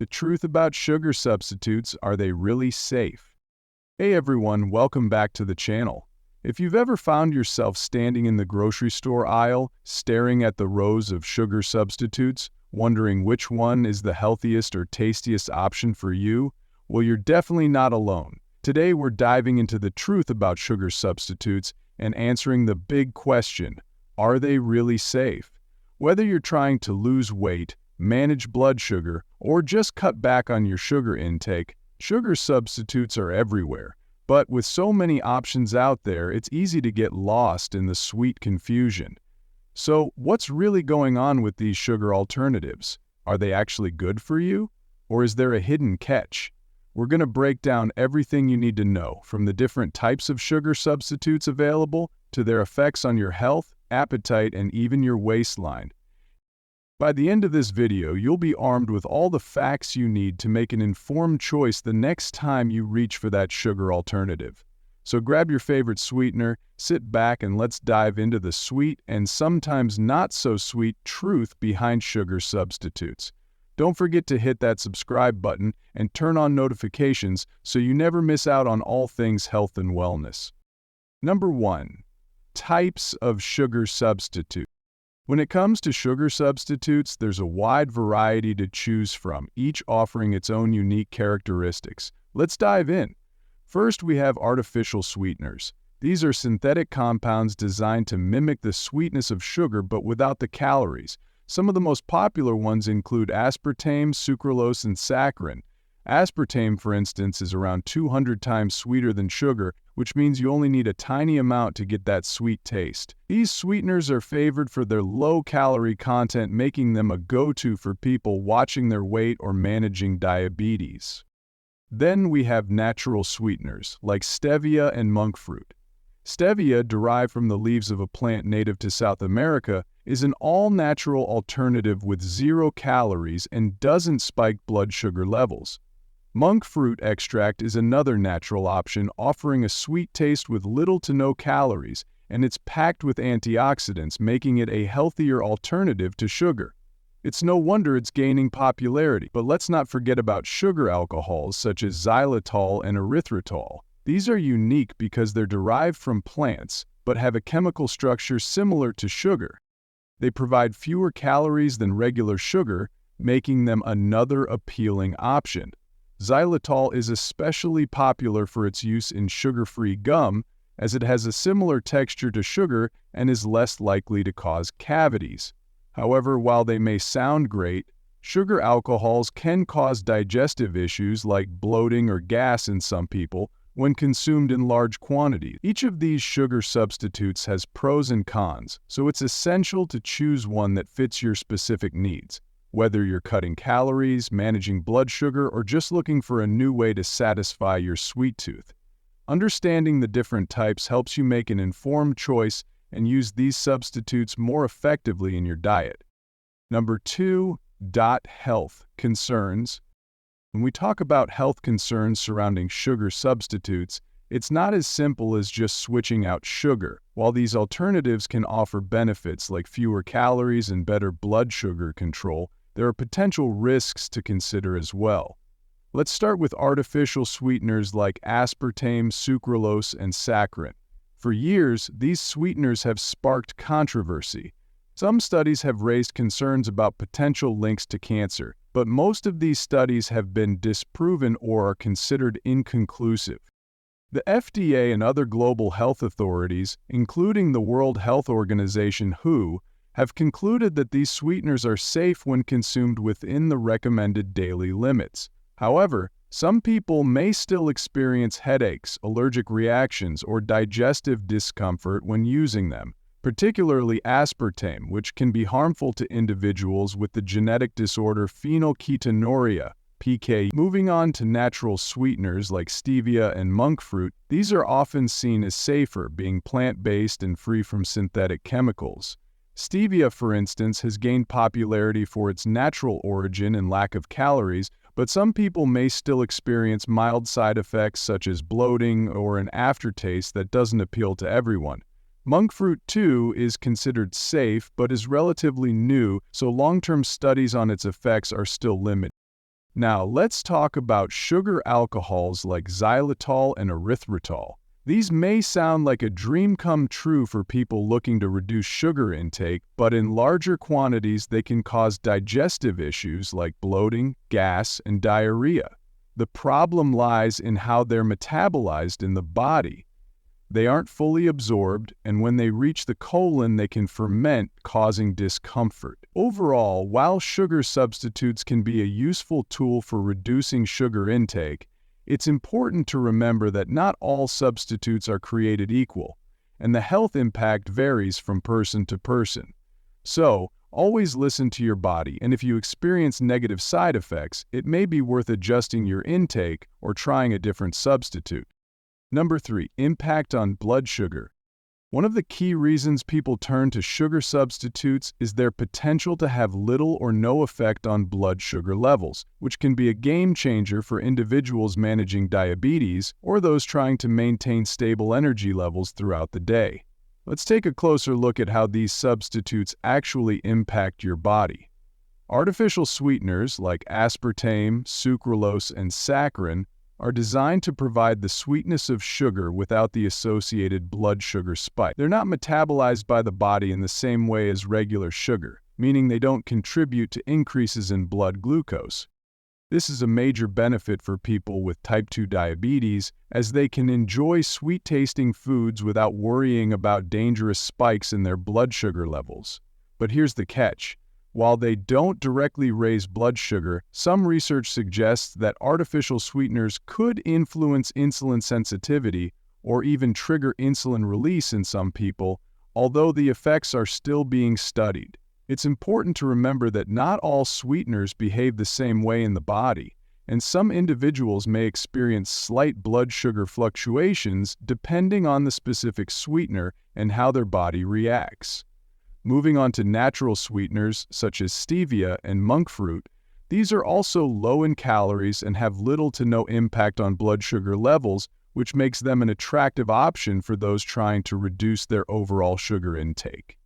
The truth about sugar substitutes, are they really safe? Hey everyone, welcome back to the channel. If you've ever found yourself standing in the grocery store aisle, staring at the rows of sugar substitutes, wondering which one is the healthiest or tastiest option for you, well, you're definitely not alone. Today we're diving into the truth about sugar substitutes and answering the big question, are they really safe? Whether you're trying to lose weight, manage blood sugar, or just cut back on your sugar intake, sugar substitutes are everywhere. But with so many options out there, it's easy to get lost in the sweet confusion. So, what's really going on with these sugar alternatives? Are they actually good for you? Or is there a hidden catch? We're going to break down everything you need to know, from the different types of sugar substitutes available to their effects on your health, appetite, and even your waistline. By the end of this video, you'll be armed with all the facts you need to make an informed choice the next time you reach for that sugar alternative. So grab your favorite sweetener, sit back, and let's dive into the sweet and sometimes not so sweet truth behind sugar substitutes. Don't forget to hit that subscribe button and turn on notifications so you never miss out on all things health and wellness. Number 1. Types of sugar substitutes. When it comes to sugar substitutes, there's a wide variety to choose from, each offering its own unique characteristics. Let's dive in. First, we have artificial sweeteners. These are synthetic compounds designed to mimic the sweetness of sugar but without the calories. Some of the most popular ones include aspartame, sucralose, and saccharin. Aspartame, for instance, is around 200 times sweeter than sugar, which means you only need a tiny amount to get that sweet taste. These sweeteners are favored for their low-calorie content, making them a go-to for people watching their weight or managing diabetes. Then we have natural sweeteners, like stevia and monk fruit. Stevia, derived from the leaves of a plant native to South America, is an all-natural alternative with 0 calories and doesn't spike blood sugar levels. Monk fruit extract is another natural option, offering a sweet taste with little to no calories, and it's packed with antioxidants, making it a healthier alternative to sugar. It's no wonder it's gaining popularity, but let's not forget about sugar alcohols such as xylitol and erythritol. These are unique because they're derived from plants, but have a chemical structure similar to sugar. They provide fewer calories than regular sugar, making them another appealing option. Xylitol is especially popular for its use in sugar-free gum, as it has a similar texture to sugar and is less likely to cause cavities. However, while they may sound great, sugar alcohols can cause digestive issues like bloating or gas in some people when consumed in large quantities. Each of these sugar substitutes has pros and cons, so it's essential to choose one that fits your specific needs. Whether you're cutting calories, managing blood sugar, or just looking for a new way to satisfy your sweet tooth. Understanding the different types helps you make an informed choice and use these substitutes more effectively in your diet. Number 2. Health concerns. When we talk about health concerns surrounding sugar substitutes, it's not as simple as just switching out sugar. While these alternatives can offer benefits like fewer calories and better blood sugar control, there are potential risks to consider as well. Let's start with artificial sweeteners like aspartame, sucralose, and saccharin. For years, these sweeteners have sparked controversy. Some studies have raised concerns about potential links to cancer, but most of these studies have been disproven or are considered inconclusive. The FDA and other global health authorities, including the World Health Organization (WHO), have concluded that these sweeteners are safe when consumed within the recommended daily limits. However, some people may still experience headaches, allergic reactions, or digestive discomfort when using them, particularly aspartame, which can be harmful to individuals with the genetic disorder phenylketonuria, PK. Moving on to natural sweeteners like stevia and monk fruit, these are often seen as safer, being plant-based and free from synthetic chemicals. Stevia, for instance, has gained popularity for its natural origin and lack of calories, but some people may still experience mild side effects such as bloating or an aftertaste that doesn't appeal to everyone. Monk fruit, too, is considered safe but is relatively new, so long-term studies on its effects are still limited. Now, let's talk about sugar alcohols like xylitol and erythritol. These may sound like a dream come true for people looking to reduce sugar intake, but in larger quantities they can cause digestive issues like bloating, gas, and diarrhea. The problem lies in how they're metabolized in the body. They aren't fully absorbed, and when they reach the colon, they can ferment, causing discomfort. Overall, while sugar substitutes can be a useful tool for reducing sugar intake, it's important to remember that not all substitutes are created equal, and the health impact varies from person to person. So, always listen to your body, and if you experience negative side effects, it may be worth adjusting your intake or trying a different substitute. Number 3. Impact on blood sugar. One of the key reasons people turn to sugar substitutes is their potential to have little or no effect on blood sugar levels, which can be a game changer for individuals managing diabetes or those trying to maintain stable energy levels throughout the day. Let's take a closer look at how these substitutes actually impact your body. Artificial sweeteners like aspartame, sucralose, and saccharin are designed to provide the sweetness of sugar without the associated blood sugar spike. They're not metabolized by the body in the same way as regular sugar, meaning they don't contribute to increases in blood glucose. This is a major benefit for people with type 2 diabetes, as they can enjoy sweet-tasting foods without worrying about dangerous spikes in their blood sugar levels. But here's the catch. While they don't directly raise blood sugar, some research suggests that artificial sweeteners could influence insulin sensitivity or even trigger insulin release in some people, although the effects are still being studied. It's important to remember that not all sweeteners behave the same way in the body, and some individuals may experience slight blood sugar fluctuations depending on the specific sweetener and how their body reacts. Moving on to natural sweeteners such as stevia and monk fruit, these are also low in calories and have little to no impact on blood sugar levels, which makes them an attractive option for those trying to reduce their overall sugar intake.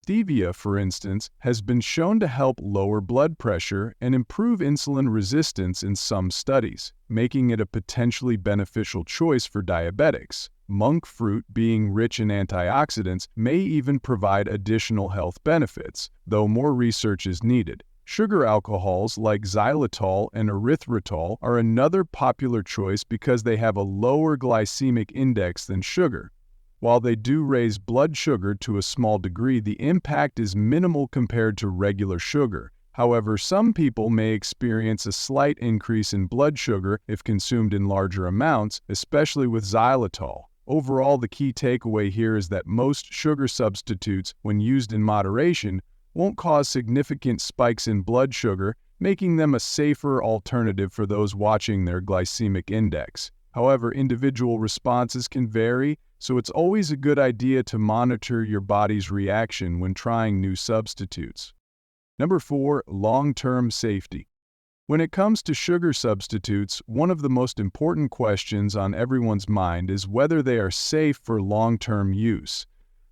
Stevia, for instance, has been shown to help lower blood pressure and improve insulin resistance in some studies, making it a potentially beneficial choice for diabetics. Monk fruit, being rich in antioxidants, may even provide additional health benefits, though more research is needed. Sugar alcohols like xylitol and erythritol are another popular choice because they have a lower glycemic index than sugar. While they do raise blood sugar to a small degree, the impact is minimal compared to regular sugar. However, some people may experience a slight increase in blood sugar if consumed in larger amounts, especially with xylitol. Overall, the key takeaway here is that most sugar substitutes, when used in moderation, won't cause significant spikes in blood sugar, making them a safer alternative for those watching their glycemic index. However, individual responses can vary, so it's always a good idea to monitor your body's reaction when trying new substitutes. Number 4. Long-term safety. When it comes to sugar substitutes, one of the most important questions on everyone's mind is whether they are safe for long-term use.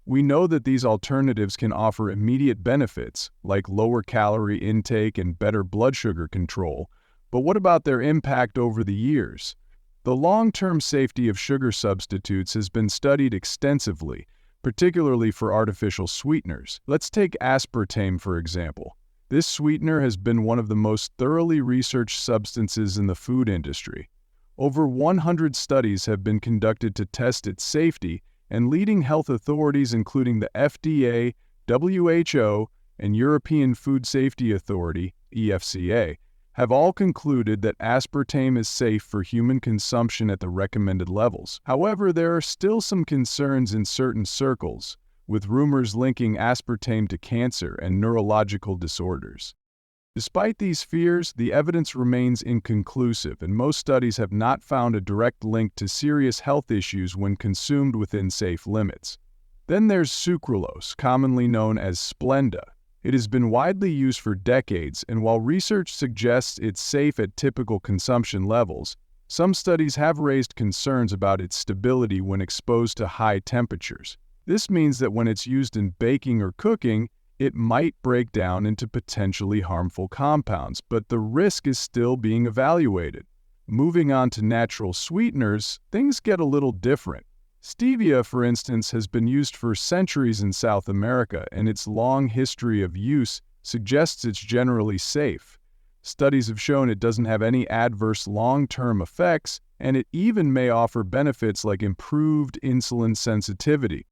We know that these alternatives can offer immediate benefits, like lower calorie intake and better blood sugar control, but what about their impact over the years? The long-term safety of sugar substitutes has been studied extensively, particularly for artificial sweeteners. Let's take aspartame, for example. This sweetener has been one of the most thoroughly researched substances in the food industry. Over 100 studies have been conducted to test its safety, and leading health authorities including the FDA, WHO, and European Food Safety Authority, EFSA, have all concluded that aspartame is safe for human consumption at the recommended levels. However, there are still some concerns in certain circles, with rumors linking aspartame to cancer and neurological disorders. Despite these fears, the evidence remains inconclusive, and most studies have not found a direct link to serious health issues when consumed within safe limits. Then there's sucralose, commonly known as Splenda. It has been widely used for decades, and while research suggests it's safe at typical consumption levels, some studies have raised concerns about its stability when exposed to high temperatures. This means that when it's used in baking or cooking, it might break down into potentially harmful compounds, but the risk is still being evaluated. Moving on to natural sweeteners, things get a little different. Stevia, for instance, has been used for centuries in South America, and its long history of use suggests it's generally safe. Studies have shown it doesn't have any adverse long-term effects, and it even may offer benefits like improved insulin sensitivity.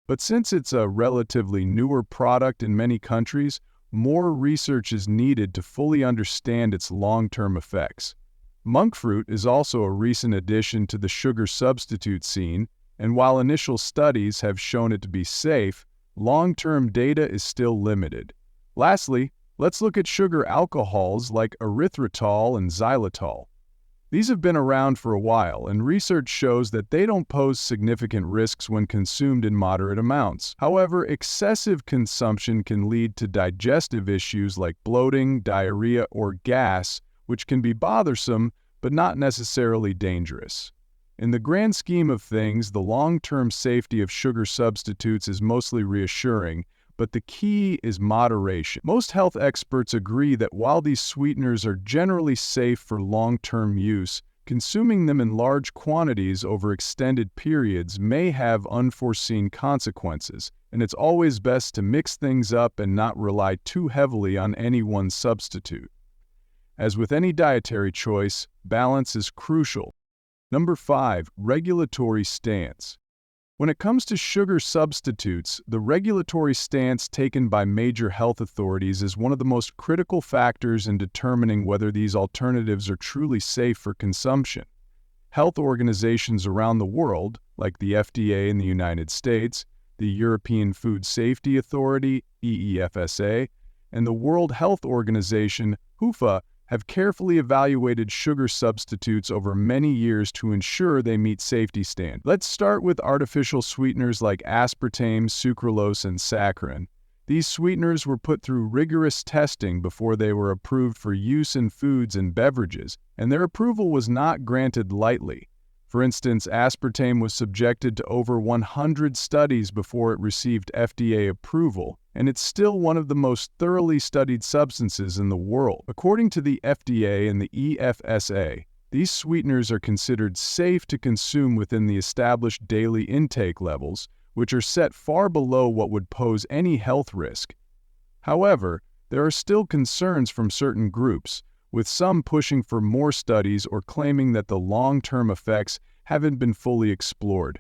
But since it's a relatively newer product in many countries, more research is needed to fully understand its long-term effects. Monk fruit is also a recent addition to the sugar substitute scene, and while initial studies have shown it to be safe, long-term data is still limited. Lastly, let's look at sugar alcohols like erythritol and xylitol. These have been around for a while, and research shows that they don't pose significant risks when consumed in moderate amounts. However, excessive consumption can lead to digestive issues like bloating, diarrhea, or gas, which can be bothersome but not necessarily dangerous. In the grand scheme of things, the long-term safety of sugar substitutes is mostly reassuring, but the key is moderation. Most health experts agree that while these sweeteners are generally safe for long-term use, consuming them in large quantities over extended periods may have unforeseen consequences, and it's always best to mix things up and not rely too heavily on any one substitute. As with any dietary choice, balance is crucial. Number 5. Regulatory stance. When it comes to sugar substitutes, the regulatory stance taken by major health authorities is one of the most critical factors in determining whether these alternatives are truly safe for consumption. Health organizations around the world, like the FDA in the United States, the European Food Safety Authority, EEFSA, and the World Health Organization, WHOFA, have carefully evaluated sugar substitutes over many years to ensure they meet safety standards. Let's start with artificial sweeteners like aspartame, sucralose, and saccharin. These sweeteners were put through rigorous testing before they were approved for use in foods and beverages, and their approval was not granted lightly. For instance, aspartame was subjected to over 100 studies before it received FDA approval, and it's still one of the most thoroughly studied substances in the world. According to the FDA and the EFSA, these sweeteners are considered safe to consume within the established daily intake levels, which are set far below what would pose any health risk. However, there are still concerns from certain groups, with some pushing for more studies or claiming that the long-term effects haven't been fully explored.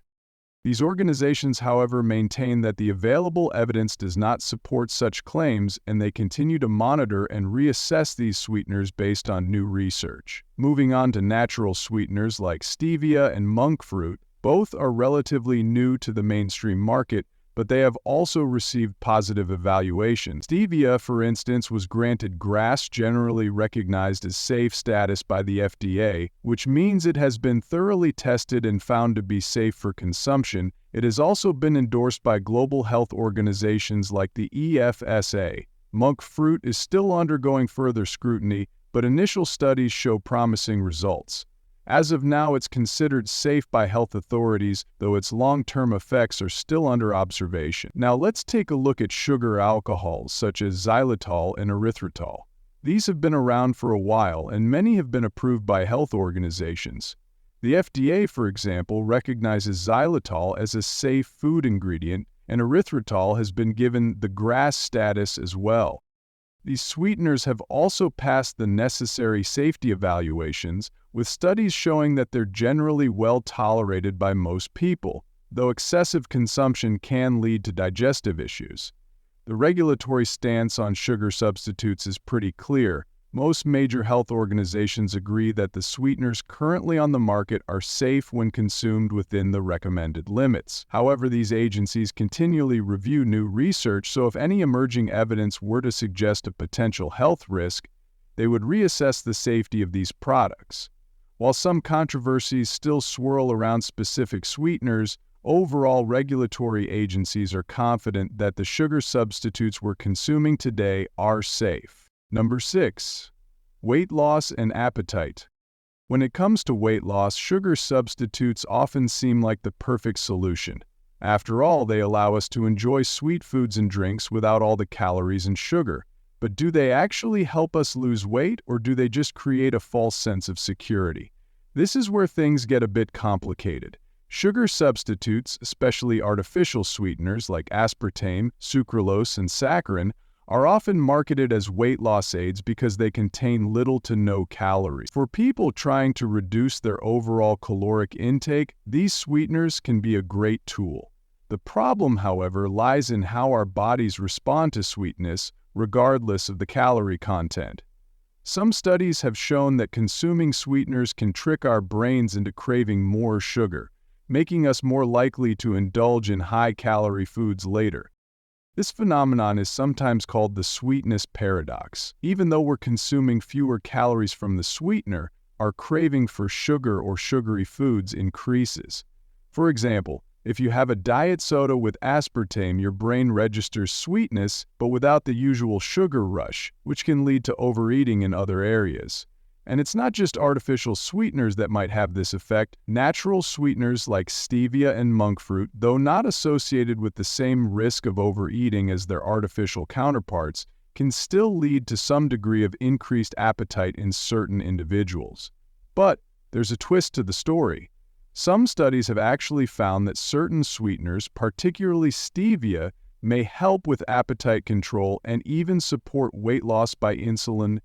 These organizations, however, maintain that the available evidence does not support such claims, and they continue to monitor and reassess these sweeteners based on new research. Moving on to natural sweeteners like stevia and monk fruit, both are relatively new to the mainstream market, but they have also received positive evaluations. Stevia, for instance, was granted GRAS, generally recognized as safe status by the FDA, which means it has been thoroughly tested and found to be safe for consumption. It has also been endorsed by global health organizations like the EFSA. Monk fruit is still undergoing further scrutiny, but initial studies show promising results. As of now, it's considered safe by health authorities, though its long-term effects are still under observation. Now let's take a look at sugar alcohols such as xylitol and erythritol. These have been around for a while, and many have been approved by health organizations. The FDA, for example, recognizes xylitol as a safe food ingredient, and erythritol has been given the GRAS status as well. These sweeteners have also passed the necessary safety evaluations, with studies showing that they're generally well tolerated by most people, though excessive consumption can lead to digestive issues. The regulatory stance on sugar substitutes is pretty clear. Most major health organizations agree that the sweeteners currently on the market are safe when consumed within the recommended limits. However, these agencies continually review new research, so if any emerging evidence were to suggest a potential health risk, they would reassess the safety of these products. While some controversies still swirl around specific sweeteners, overall regulatory agencies are confident that the sugar substitutes we're consuming today are safe. Number 6. Weight loss and appetite. When it comes to weight loss, sugar substitutes often seem like the perfect solution. After all, they allow us to enjoy sweet foods and drinks without all the calories and sugar. But do they actually help us lose weight, or do they just create a false sense of security? This is where things get a bit complicated. Sugar substitutes, especially artificial sweeteners like aspartame, sucralose, and saccharin, are often marketed as weight loss aids because they contain little to no calories. For people trying to reduce their overall caloric intake, these sweeteners can be a great tool. The problem, however, lies in how our bodies respond to sweetness, regardless of the calorie content. Some studies have shown that consuming sweeteners can trick our brains into craving more sugar, making us more likely to indulge in high-calorie foods later. This phenomenon is sometimes called the sweetness paradox. Even though we're consuming fewer calories from the sweetener, our craving for sugar or sugary foods increases. For example, if you have a diet soda with aspartame, your brain registers sweetness, but without the usual sugar rush, which can lead to overeating in other areas. And it's not just artificial sweeteners that might have this effect. Natural sweeteners like stevia and monk fruit, though not associated with the same risk of overeating as their artificial counterparts, can still lead to some degree of increased appetite in certain individuals. But there's a twist to the story. Some studies have actually found that certain sweeteners, particularly stevia, may help with appetite control and even support weight loss by insulin.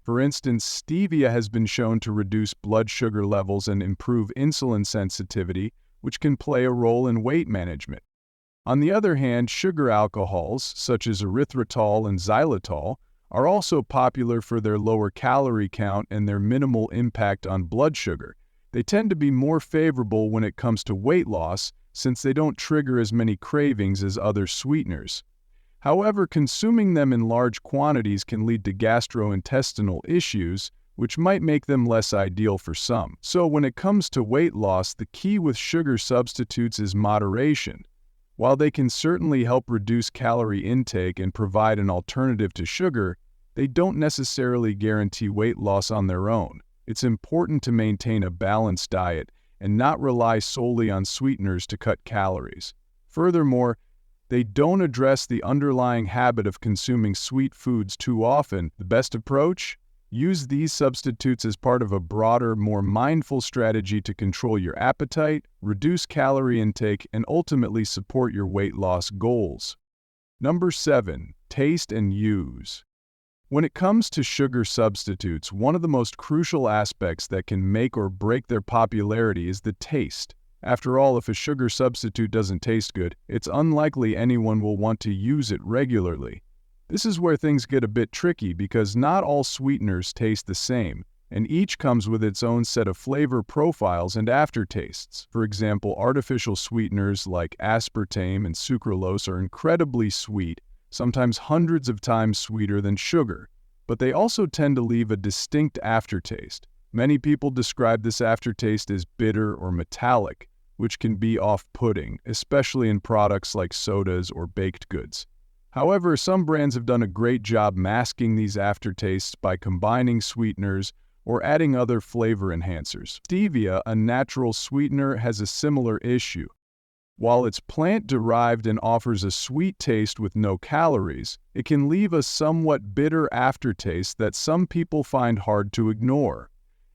For instance, stevia has been shown to reduce blood sugar levels and improve insulin sensitivity, which can play a role in weight management. On the other hand, sugar alcohols, such as erythritol and xylitol, are also popular for their lower calorie count and their minimal impact on blood sugar. They tend to be more favorable when it comes to weight loss, since they don't trigger as many cravings as other sweeteners. However, consuming them in large quantities can lead to gastrointestinal issues, which might make them less ideal for some. So when it comes to weight loss, the key with sugar substitutes is moderation. While they can certainly help reduce calorie intake and provide an alternative to sugar, they don't necessarily guarantee weight loss on their own. It's important to maintain a balanced diet and not rely solely on sweeteners to cut calories. Furthermore, they don't address the underlying habit of consuming sweet foods too often. The best approach? Use these substitutes as part of a broader, more mindful strategy to control your appetite, reduce calorie intake, and ultimately support your weight loss goals. Number 7. Taste and use. When it comes to sugar substitutes, one of the most crucial aspects that can make or break their popularity is the taste. After all, if a sugar substitute doesn't taste good, it's unlikely anyone will want to use it regularly. This is where things get a bit tricky because not all sweeteners taste the same, and each comes with its own set of flavor profiles and aftertastes. For example, artificial sweeteners like aspartame and sucralose are incredibly sweet, sometimes hundreds of times sweeter than sugar, but they also tend to leave a distinct aftertaste. Many people describe this aftertaste as bitter or metallic, which can be off-putting, especially in products like sodas or baked goods. However, some brands have done a great job masking these aftertastes by combining sweeteners or adding other flavor enhancers. Stevia, a natural sweetener, has a similar issue. While it's plant-derived and offers a sweet taste with no calories, it can leave a somewhat bitter aftertaste that some people find hard to ignore.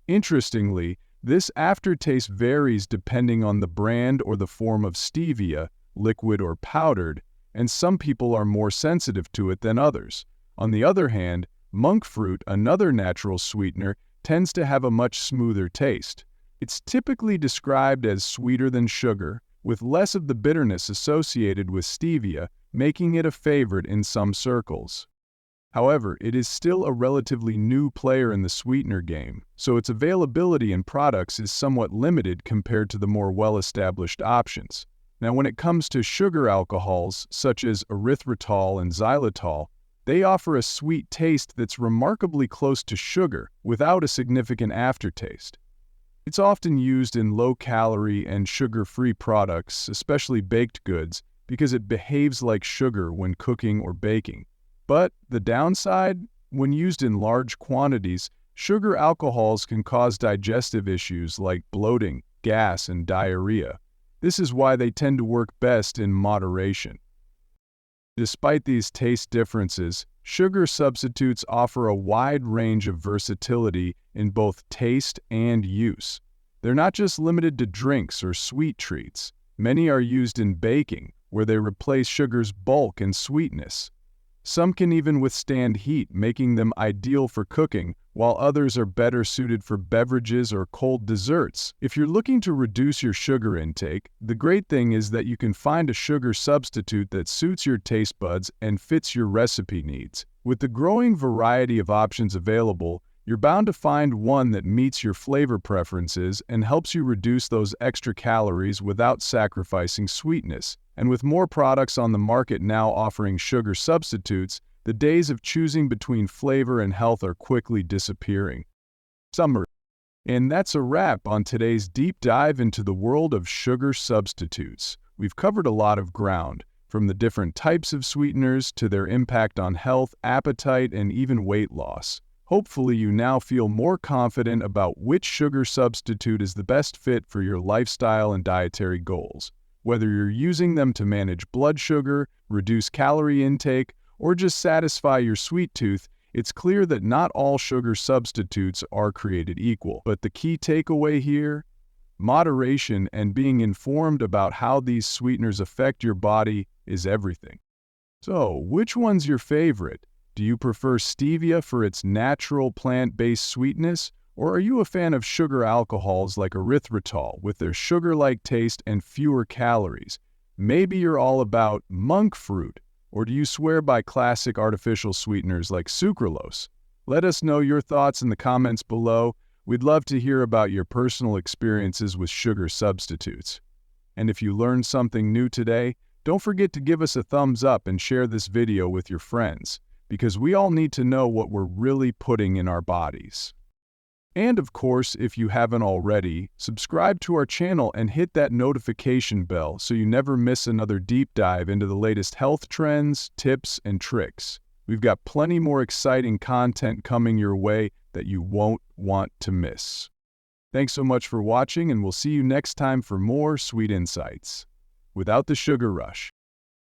Interestingly, this aftertaste varies depending on the brand or the form of stevia, liquid or powdered, and some people are more sensitive to it than others. On the other hand, monk fruit, another natural sweetener, tends to have a much smoother taste. It's typically described as sweeter than sugar, with less of the bitterness associated with stevia, making it a favorite in some circles. However, it is still a relatively new player in the sweetener game, so its availability in products is somewhat limited compared to the more well-established options. Now, when it comes to sugar alcohols, such as erythritol and xylitol, they offer a sweet taste that's remarkably close to sugar without a significant aftertaste. It's often used in low-calorie and sugar-free products, especially baked goods, because it behaves like sugar when cooking or baking. But the downside? When used in large quantities, sugar alcohols can cause digestive issues like bloating, gas, and diarrhea. This is why they tend to work best in moderation. Despite these taste differences, sugar substitutes offer a wide range of versatility in both taste and use. They're not just limited to drinks or sweet treats. Many are used in baking, where they replace sugar's bulk and sweetness. Some can even withstand heat, making them ideal for cooking, while others are better suited for beverages or cold desserts. If you're looking to reduce your sugar intake, the great thing is that you can find a sugar substitute that suits your taste buds and fits your recipe needs. With the growing variety of options available, you're bound to find one that meets your flavor preferences and helps you reduce those extra calories without sacrificing sweetness. And with more products on the market now offering sugar substitutes, the days of choosing between flavor and health are quickly disappearing. Summary. And that's a wrap on today's deep dive into the world of sugar substitutes. We've covered a lot of ground, from the different types of sweeteners to their impact on health, appetite, and even weight loss. Hopefully you now feel more confident about which sugar substitute is the best fit for your lifestyle and dietary goals. Whether you're using them to manage blood sugar, reduce calorie intake, or just satisfy your sweet tooth, it's clear that not all sugar substitutes are created equal. But the key takeaway here? Moderation and being informed about how these sweeteners affect your body is everything. So, which one's your favorite? Do you prefer stevia for its natural plant-based sweetness, or are you a fan of sugar alcohols like erythritol with their sugar-like taste and fewer calories? Maybe you're all about monk fruit, or do you swear by classic artificial sweeteners like sucralose? Let us know your thoughts in the comments below. We'd love to hear about your personal experiences with sugar substitutes. And if you learned something new today, don't forget to give us a thumbs up and share this video with your friends, because we all need to know what we're really putting in our bodies. And of course, if you haven't already, subscribe to our channel and hit that notification bell so you never miss another deep dive into the latest health trends, tips, and tricks. We've got plenty more exciting content coming your way that you won't want to miss. Thanks so much for watching, and we'll see you next time for more sweet insights without the sugar rush.